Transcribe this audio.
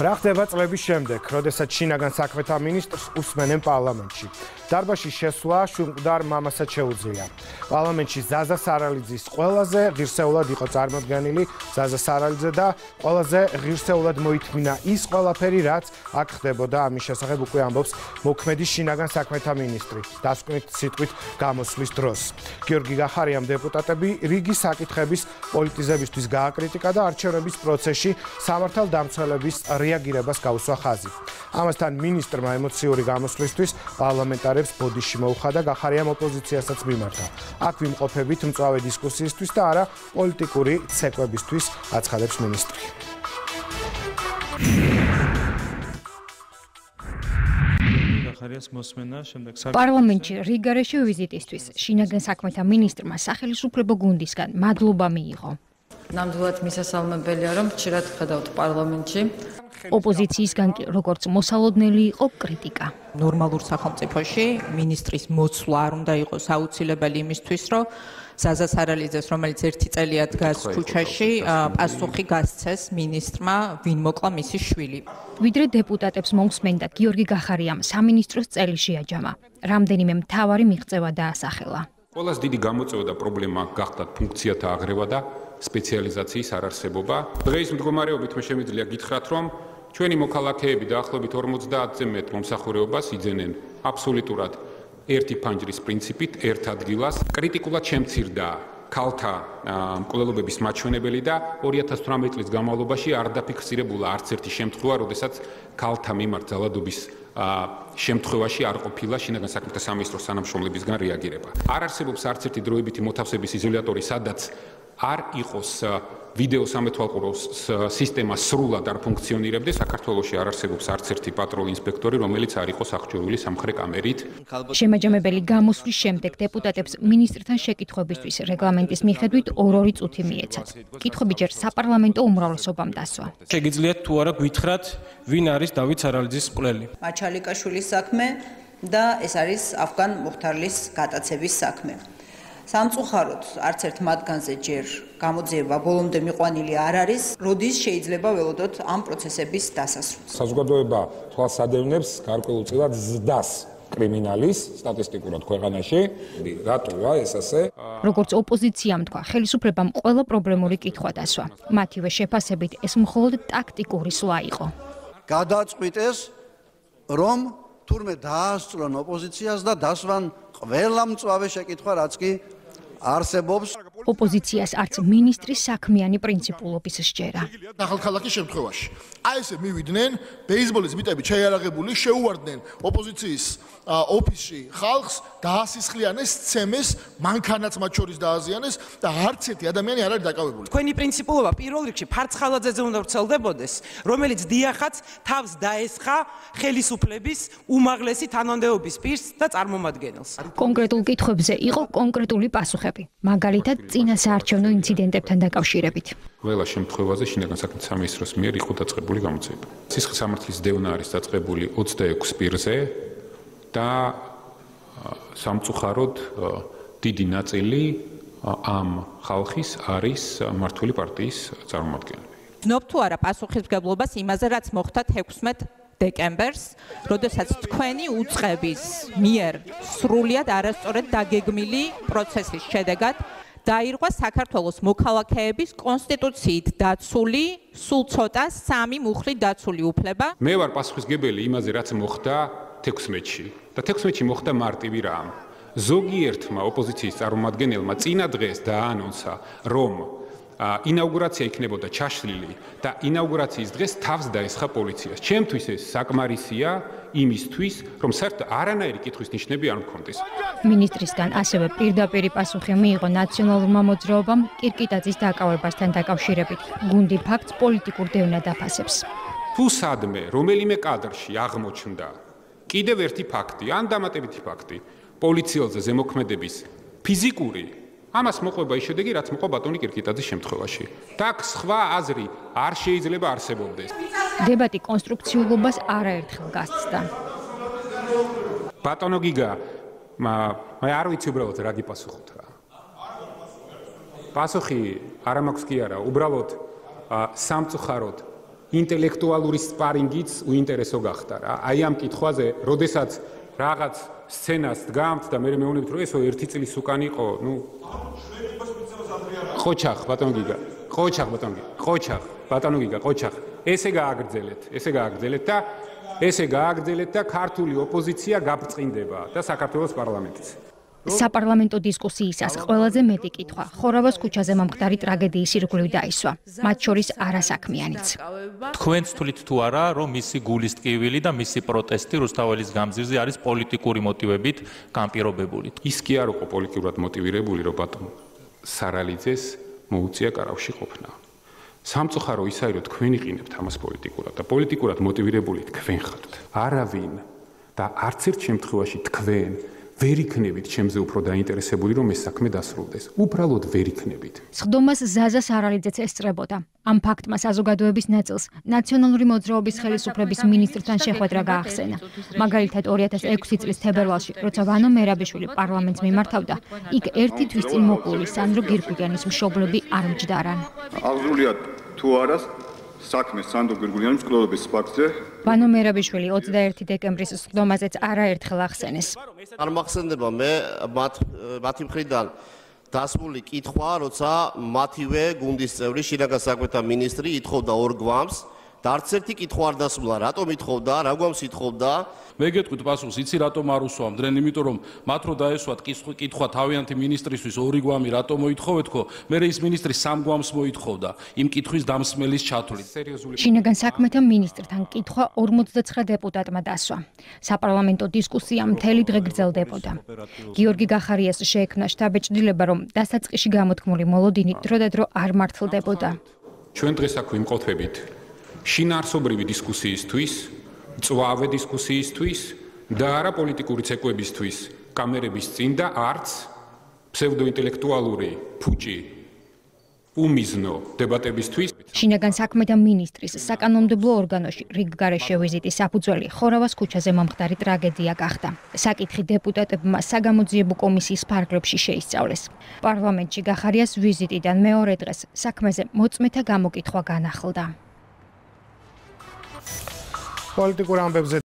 რა ხდება წლების შემდეგ, როდესაც შინაგან საქმეთა მინისტრს უსმენენ პარლამენტში. დარბაზში შესვლა შუმყდარ მამასაც შეუძლია. პარლამენტში ზაზა სარალიძის ყველაზე ღირსეულად იყო წარმოდგენილი ზაზა სარალიძე და ყველაზე ღირსეულად მოითმინა ის ყველაფერი, რაც აქ ხდებოდა. ამის შესახებ უკვე ამბობს მოქმედი შინაგან საქმეთა მინისტრი დასკვნით სიტყვით გამოსვლის დროს. გიორგი გახარიამ დეპუტატები რიგი საკითხების პოლიტიზებისთვის გააკრიტიკა და არჩევნების პროცესში სამართალდამცველების რეაგირებას გაუსვა ხაზი. ამასთან მინისტრმა ემოციური გამოსვლისთვის პარლამენტარებს ბოდიში მოუხადა, გახარიამ ოპოზიციასაც მიმართა. აქ ვიმყოფებით მწვავე დისკუსიისთვის და არა პოლიტიკური ცეკვებისთვის, აცხადებს მინისტრი. პარლამენტში რიგარეში ვიზიტისთვის შინაგან საქმეთა მინისტრმა სახელმწიფო გუნდისგან მადლობა მიიღო. ნამდვილად მისასალმებელია, რომ ხშირად ხედავთ პარლამენტში. ოპოზიციისგან კი როგორც მოსალოდნელი იყო კრიტიკა. ნორმალურ სახელმწიფოში მინისტრის მოცვლა არ უნდა იყოს აუცილებელი იმისთვის, რომ ზაზა სარალიძეს, რომელიც 1 წელია დგას ქუჩაში, პასუხი გასცეს მინისტრმა, ვინ მოკლა მისი შვილი. ვიდრე დეპუტატებს მოусმენდა, გიორგი გახარიამ სამინისტროს წელი შეაჯამა. რამდენიმე მთავარი მიღწევა დაასახელა. ყველაზე დიდი გამოწვევა და პრობლემა გახდათ ფუნქციათა აღრევა და სპეციალიზაციის არარსებობა. დღეის მდგომარეობით მე შემიძლია გითხრათ, რომ ჩვენი მოქალაქეები დაახლოებით 50-ზე მეტ მომსახურეობას იძენენ აბსოლუტურად ერთი ფანჯრის პრინციპით, ერთ ადგილას. კრიტიკულად შემცირდა ქალთა მკვლელობების მაჩვენებელი და 2018 წლის განმავლობაში არ დაფიქსირებულა არც ერთი შემთხვევა, როდესაც ქალთა მიმართ ძალადობის შემთხვევაში არ ყოფილა შინაგან საქმეთა სამინისტროს თანამშრომლებისგან რეაგირება. არ არსებობს არც ერთი დროებითი მოთავსების იზოლატორი, სადაც არ იყოს ვიდეო სამეთვალყურო სისტემა სრულად არ ფუნქციონირებდეს. საქართველოში არ არსებობს არც ერთი პატრულ ინსპექტორი, რომელიც არ იყოს აღჭურვილი სამხრე კამერით. შემაჯამებელი გამოსვლის შემდეგ დეპუტატებს მინისტრთან შეკითხვებისთვის რეგლამენტის მიხედვით 2 წუთი მიეცათ. კითხვები ჯერ საპარლამენტო უმრავლესობამ დასვა. შეგიძლიათ თუ არა გითხრათ, ვინ არის დავით სარალიძის მკვლელი? მაჩალიკაშვილის საქმე და ეს არის ავგან მუხთარლის გატაცების საქმე. სამწუხაროდ არც ერთ მათგანზე ჯერ გამოძიება ბოლომდე მიყვანილი არ არის, როდის შეიძლება ველოდოთ ამ პროცესების დასასრულს. საზოგადოება თვალს ადევნებს გარკვეულწილად ზრდას კრიმინალის სტატისტიკურად ქვეყანაში. რატოა ეს ასე? როგორც ოპოზიციამ თქვა, ხელისუფლებამ ყველა პრობლემური კითხვა დასვა. მათივე შეფასებით ეს მხოლოდ ტაქტიკური სვლა იყო. გადაწყვიტეს, რომ თურმე დაასწრონ ოპოზიციას და დასვან ყველა მწვავე შეკითხვა, რაც კი არსებობს. ოპოზიციას არც მინისტრის საქმიანი პრინციპულობის სჯერა. ახალქალაქის შემთხვევაში აი ესე მივიდნენ, ბეისბოლის მიტებით შეიარაღებული, შეუვარდნენ ოპოზიციის ოფისში ხალხს, დაასისხლიანეს, ცემეს, მანქანაც მათ შორის დააზიანეს და არც ერთი ადამიანი არ არის დაკავებული. თქვენი პრინციპულობა პირველ რიგში ფარცხალაძეზე უნდა ვრცელდებოდეს, რომელიც დიახაც თავს დაესხა ხელისუფლების უმაღლესი თანამდებობის პირს და წარმომადგენელს. კონკრეტულ კითხვებზე იყო კონკრეტული პასუხები, მაგალითად წინა საარჩევნო ინციდენტებთან დაკავშირებით. ყველა შემთხვევაზე შინაგან საქმეთა სამინისტროს მიერ იყო დაწყებული გამოძიება. სისხლის სამართლის დევნა არის დაწყებული 26 პირზე და სამწუხაროდ დიდი ნაწილი ამ ხალხის არის მმართველი პარტიის წარმომადგენლები. ვცნობ თუ არა პასუხისმგებლობას იმაზე, რაც მოხდა 16 დეკემბერს, როდესაც თქვენი უწყების მიერ სრულიად არასწორად დაგეგმილი პროცესის შედეგად დაირღვა საქართველოს მოქალაქეების კონსტიტუციით დაცული სულ ცოტა 3 მუხლით დაცული უფლება. მე ვარ პასუხისმგებელი იმაზე, რაც მოხდა 16-ში და 16-ში მოხდა მარტივი რამ. ზოგიერთმა ოპოზიციის წარმომადგენელმა წინა დღეს დაანონსა, რომ ინაუგურაცია იქნებოდა ჩაშლილი და ინაუგურაციის დღეს თავს დაესხა პოლიციას. ჩემთვის ეს საკმარისია იმისთვის, რომ საერთოდ არანაირი კითხვის ნიშნები არ მქონდეს. მინისტრისგან ასევე პირდაპირ პასუხი მიიღო ნაციონალურმა მოძრაობამ კირკიტაძის დაკავებასთან დაკავშირებით. გუნდი ფაქტს პოლიტიკურ დევნად აფასებს. თუ სადმე რომელიმე კადრში აღმოჩნდა კიდევ ერთი ფაქტი, ან დამატებითი ფაქტი, პოლიციელზე ზემოქმედების ფიზიკური, ამას მოყვება ის შედეგი, რაც მოყვა ბატონი კირკიტაძის შემთხვევაში. და სხვა აზრი არ შეიძლება არსებობდეს. დებატი კონსტრუქციულობას არაერთხელ გასცდა. ბატონო გიგა, მე არ ვიცი უბრალოდ რა გიპასუხოთ რა. პასუხი არა მაქვს კი არა, უბრალოდ სამწუხაროდ ინტელექტუალური სპარინგიც უინტერესო გახდა რა. აი ამ კითხვაზე, როდესაც რაღაც სცენას დგამთ და მე მეუბნებით რომ ესო 1 წლის უკან იყო, ყოჩახ ბატონო გიგა. ყოჩახ ბატონო გიგა. ყოჩახ ბატონო გიგა, ყოჩახ. ესე გააგრძელეთ და ქართული ოპოზიცია გაბწყინდება და საქართველოს პარლამენტიც. საპარლამენტო დისკუსიისას ყველაზე მეტი კითხვა ხორავას ქუჩაზე მომხდარი ტრაგედიის ირგვლივ დაისვა, მათ შორის არასაქმიანიც. თქვენც თვლით თუ არა, რომ მისი გულის ტკივილი და მისი პროტესტი რუსთაველის გამზირზე არის პოლიტიკური მოტივებით განპირობებული. ის კი არ იყო პოლიტიკურად მოტივირებული, რომ ბატონო სარალიძეს მოუწია კარავში ყოფნა. სამწუხარო ისაა, რომ თქვენ იყინებთ ამას პოლიტიკურად და პოლიტიკურად მოტივირებული თქვენ ხართ. არავინ და არც ერთ შემთხვევაში თქვენ ვერ იქნებით ჩემზე უფრო დაინტერესებული, რომ ეს საქმე დასრულდეს. უბრალოდ ვერ იქნებით. სხდომას ზაზა სარალიძეც ესწრებოდა. ამ ფაქტმა საზოგადოების ნაწილს ნაციონალური მოძრაობის ხელისუფლების მინისტრთან შეხვედრა გაახსენა. მაგალითად 2006 წლის თებერვალში, როცა ვანო მერაბიშვილი პარლამენტს მიმართავდა, იქ ერთი თვის წინ მოკლული სანდრო გირგვიგენის მშობლები არ მჯდარან. აღზრულია თუ არა საქმე სანდრო გირგვიგენის მკვლელობის ფაქტზე. ვანო მერაბიშვილი 21 დეკემბრის სხდომაზეც არაერთხელ ახსენეს. არ მახსენდება მე მათი მხრიდან დასმული კითხვა, როცა მათივე გუნდის წევრი შინაგან საქმეთა მინისტრი ითხოვდა ორ გვამს და არც ერთი კითხვა არ დასმულა, რატომ ითხოვდა, რა გვამს ითხოვდა. მე გეტყვით პასუხს, იცი რატომ არ უსვამდნენ, იმიტომ რომ მათ რო დაესვათ კითხვა თავიანთი მინისტრისთვის ორი გვამი რატომ მოითხოვეთქო, მე ის მინისტრი სამ გვამს მოითხოვდა იმ კითხვის დამსმელის ჩათვლით. შინაგან საქმეთა მინისტრთან კითხვა 49 დეპუტატმა დასვა. საპარლამენტო დისკუსია მთელი დღე გრძელდებოდა. გიორგი გახარიას შეექმნა შტაბ-ჭრილება, რომ დასაწყისში გამოთქმული მოლოდინი დროდადრო არ მართლდებოდა. ჩვენ დღეს აქ ვიმყოფებით შინაარსობრივი დისკუსიისთვის, წვავე დისკუსიისთვის და არა პოლიტიკური ცეკვებისთვის, კამერების წინ და არც ფსევდოინტელექტუალური ფუჭი უმიზნო დებატებისთვის. შინაგან საქმეთა მინისტრის საკანონმდებლო ორგანოში რიგგარეშე ვიზიტის საფუძველი ხორავას ქუჩაზე მომხდარი ტრაგედია გახდა. საკითხი დეპუტატებმა საგამოძიებო კომისიის ფარგლებში შეისწავლეს. პარლამენტში გახარიას ვიზიტიდან მეორე დღეს საქმეზე მოწმეთა გამოკითხვა განახლდა. პოლიტიკურ ამბებზე